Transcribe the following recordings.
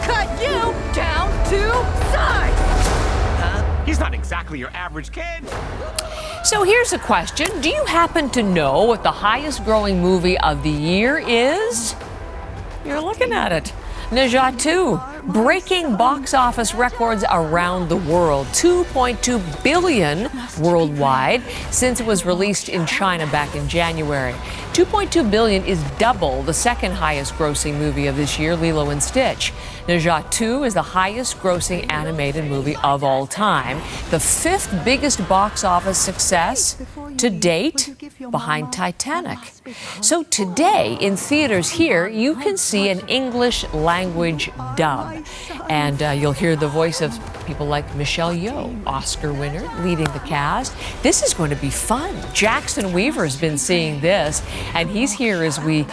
cut you down to size! He's not exactly your average kid. So here's a question. Do you happen to know what the highest growing movie of the year is? You're looking at it. Ne Zha II, breaking box office records around the world. $2.2 billion worldwide since it was released in China back in January. $2.2 billion is double the second highest grossing movie of this year, Lilo and Stitch. Ne Zha II is the highest grossing animated movie of all time, the fifth biggest box office success to date, behind Titanic. So today, in theaters here, you can see an English language dub. And you'll hear the voice of people like Michelle Yeoh, Oscar winner, leading the cast. This is going to be fun. Jackson Weaver's been seeing this, and he's here as we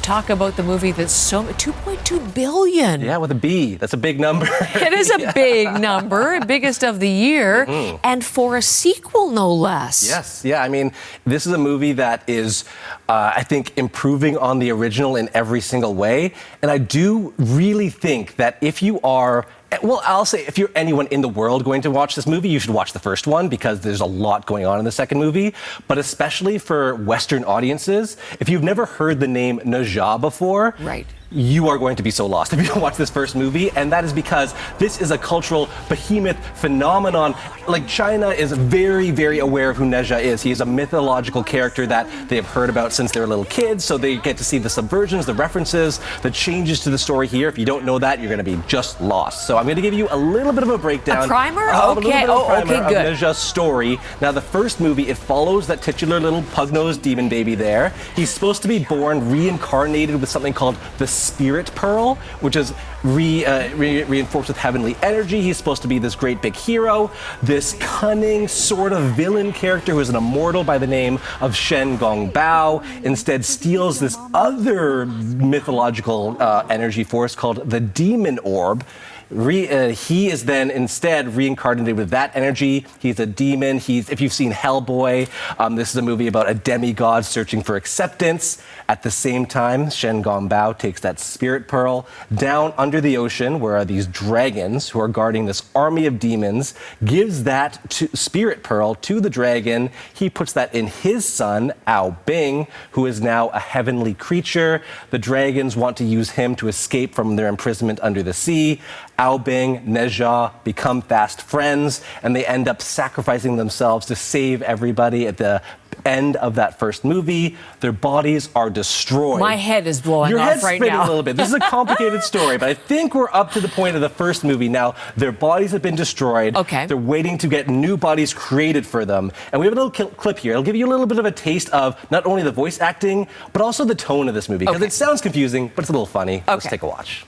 talk about the movie that's $2.2 billion. Yeah, with a B. That's a big number. It is a big number, biggest of the year, and for a sequel, no less. Yes, yeah. I mean, this is a movie that is, I think, improving on the original in every single way. And I do really think that if you are, well, I'll say if you're anyone in the world going to watch this movie, you should watch the first one because there's a lot going on in the second movie. But especially for Western audiences, if you've never heard the name Ne Zha before, right, you are going to be so lost if you don't watch this first movie. And that is because this is a cultural behemoth phenomenon. Like, China is very, very aware of who Ne Zha is. He is a mythological character that they have heard about since they were little kids. So they get to see the subversions, the references, the changes to the story here. If you don't know that, you're going to be just lost. So I'm going to give you a little bit of a breakdown. A primer? Of Okay. of Good. Ne Zha's story. Now, the first movie, it follows that titular little pug-nosed demon baby there. He's supposed to be born reincarnated with something called the Spirit Pearl, which is reinforced with heavenly energy. He's supposed to be this great big hero, this cunning sort of villain character who is an immortal by the name of Shen Gong Bao. Instead steals this other mythological energy force called the Demon Orb. He is then instead reincarnated with that energy. He's a demon. If you've seen Hellboy, this is a movie about a demigod searching for acceptance. At the same time, Shen Gong Bao takes that Spirit Pearl down under the ocean, where are these dragons who are guarding this army of demons, gives that Spirit Pearl to the dragon. He puts that in his son, Ao Bing, who is now a heavenly creature. The dragons want to use him to escape from their imprisonment under the sea. Ao Bing, Ne Zha become fast friends, and they end up sacrificing themselves to save everybody at the end of that first movie. Their bodies are destroyed. My head is blowing Your off head's right spinning now. a little bit. This is a complicated story, but I think we're up to the point of the first movie. Now, their bodies have been destroyed. Okay. They're waiting to get new bodies created for them. And we have a little clip here. It'll give you a little bit of a taste of not only the voice acting, but also the tone of this movie. Because it sounds confusing, but it's a little funny. Let's take a watch.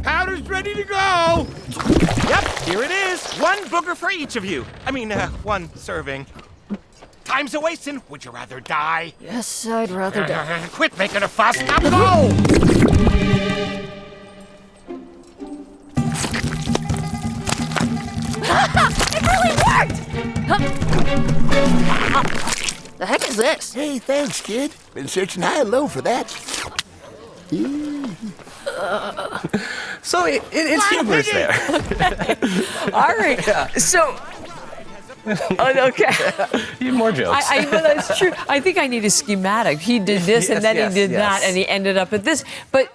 Powder's ready to go. Yep, here it is. One booger for each of you. I mean, one serving. Time's a-wasting. Would you rather die? Yes, I'd rather die. Quit making a fuss. Now go! It really worked! The heck is this? Hey, thanks, kid. Been searching high and low for that. So it's humorous there. All right. Yeah. So, okay. Even more jokes. But that's true. I think I need a schematic. He did this, and then he did that, and he ended up at this. But,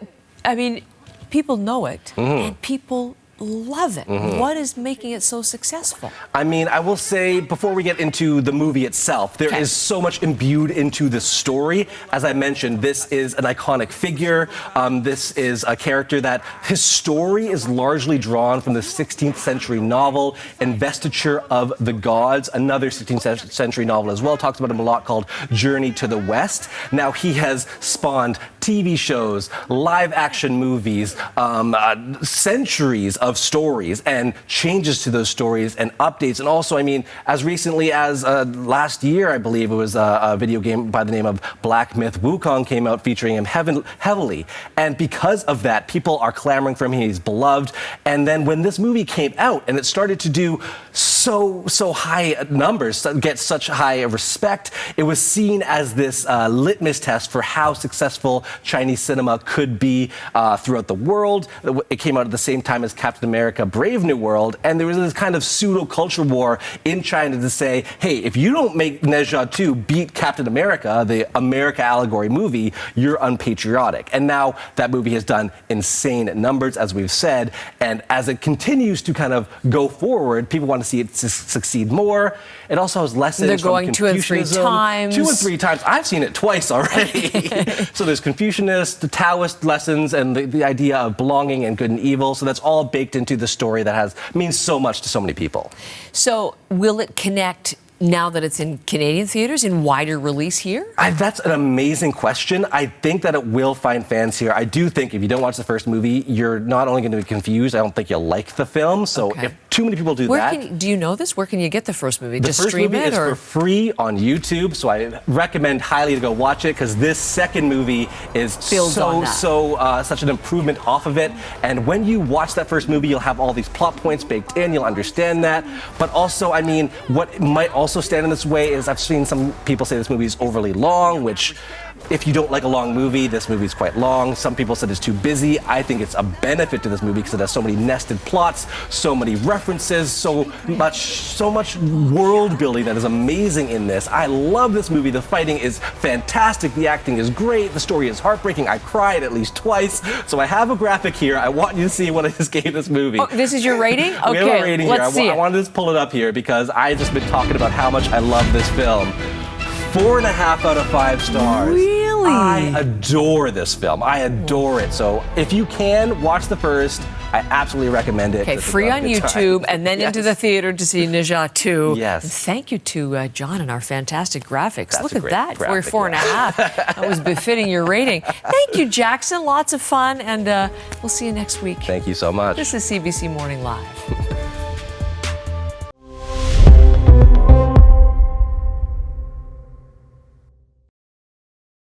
I mean, people know it, and people love it. What is making it so successful? I mean, I will say, before we get into the movie itself, there is so much imbued into the story. As I mentioned, this is an iconic figure. This is a character that his story is largely drawn from the 16th century novel, Investiture of the Gods, another 16th century novel as well. Talks about him a lot, called Journey to the West. Now, he has spawned TV shows, live action movies, centuries of stories and changes to those stories and updates. And also, I mean, as recently as last year, I believe it was a video game by the name of Black Myth Wukong came out featuring him heavily. And because of that, people are clamoring for him. He's beloved. And then when this movie came out and it started to do so high numbers, get such high respect, it was seen as this litmus test for how successful Chinese cinema could be throughout the world. It came out at the same time as Captain America Brave New World, and there was this kind of pseudo-culture war in China to say, hey, if you don't make Ne Zha II beat Captain America, the America allegory movie, you're unpatriotic. And now that movie has done insane numbers, as we've said, and as it continues to kind of go forward, people want to see it succeed more. It also has lessons They're from going 2 and 3 times. 2 and 3 times. I've seen it twice already. So there's Confucianist, the Taoist lessons, and the idea of belonging and good and evil. So that's all baked into the story that means so much to so many people. So will it connect now that it's in Canadian theaters in wider release here? That's an amazing question. I think that it will find fans here. I do think if you don't watch the first movie, you're not only going to be confused, I don't think you'll like the film. So if too many people do Do you know this? Where can you get the first movie? The Just first stream movie it? is for free on YouTube, so I recommend highly to go watch it because this second movie is such an improvement off of it. And when you watch that first movie, you'll have all these plot points baked in. You'll understand that. But also, I mean, what might also stand in this way is I've seen some people say this movie is overly long, which if you don't like a long movie, this movie is quite long. Some people said it's too busy. I think it's a benefit to this movie because it has so many nested plots, so many references, so much world building that is amazing in this. I love this movie. The fighting is fantastic. The acting is great. The story is heartbreaking. I cried at least twice. So I have a graphic here. I want you to see what I just gave this movie. Oh, this is your rating? Okay, we have a rating let's see here. I wanted to pull it up here because I've just been talking about how much I love this film. 4.5 out of 5 stars. Really? I adore this film. I adore it. So if you can, watch the first. I absolutely recommend it. Okay, free on YouTube and then into the theater to see Ne Zha II. Yes. And thank you to John and our fantastic graphics. That's Look a at great that, graphic, 4.5. That was befitting your rating. Thank you, Jackson. Lots of fun, and we'll see you next week. Thank you so much. This is CBC Morning Live.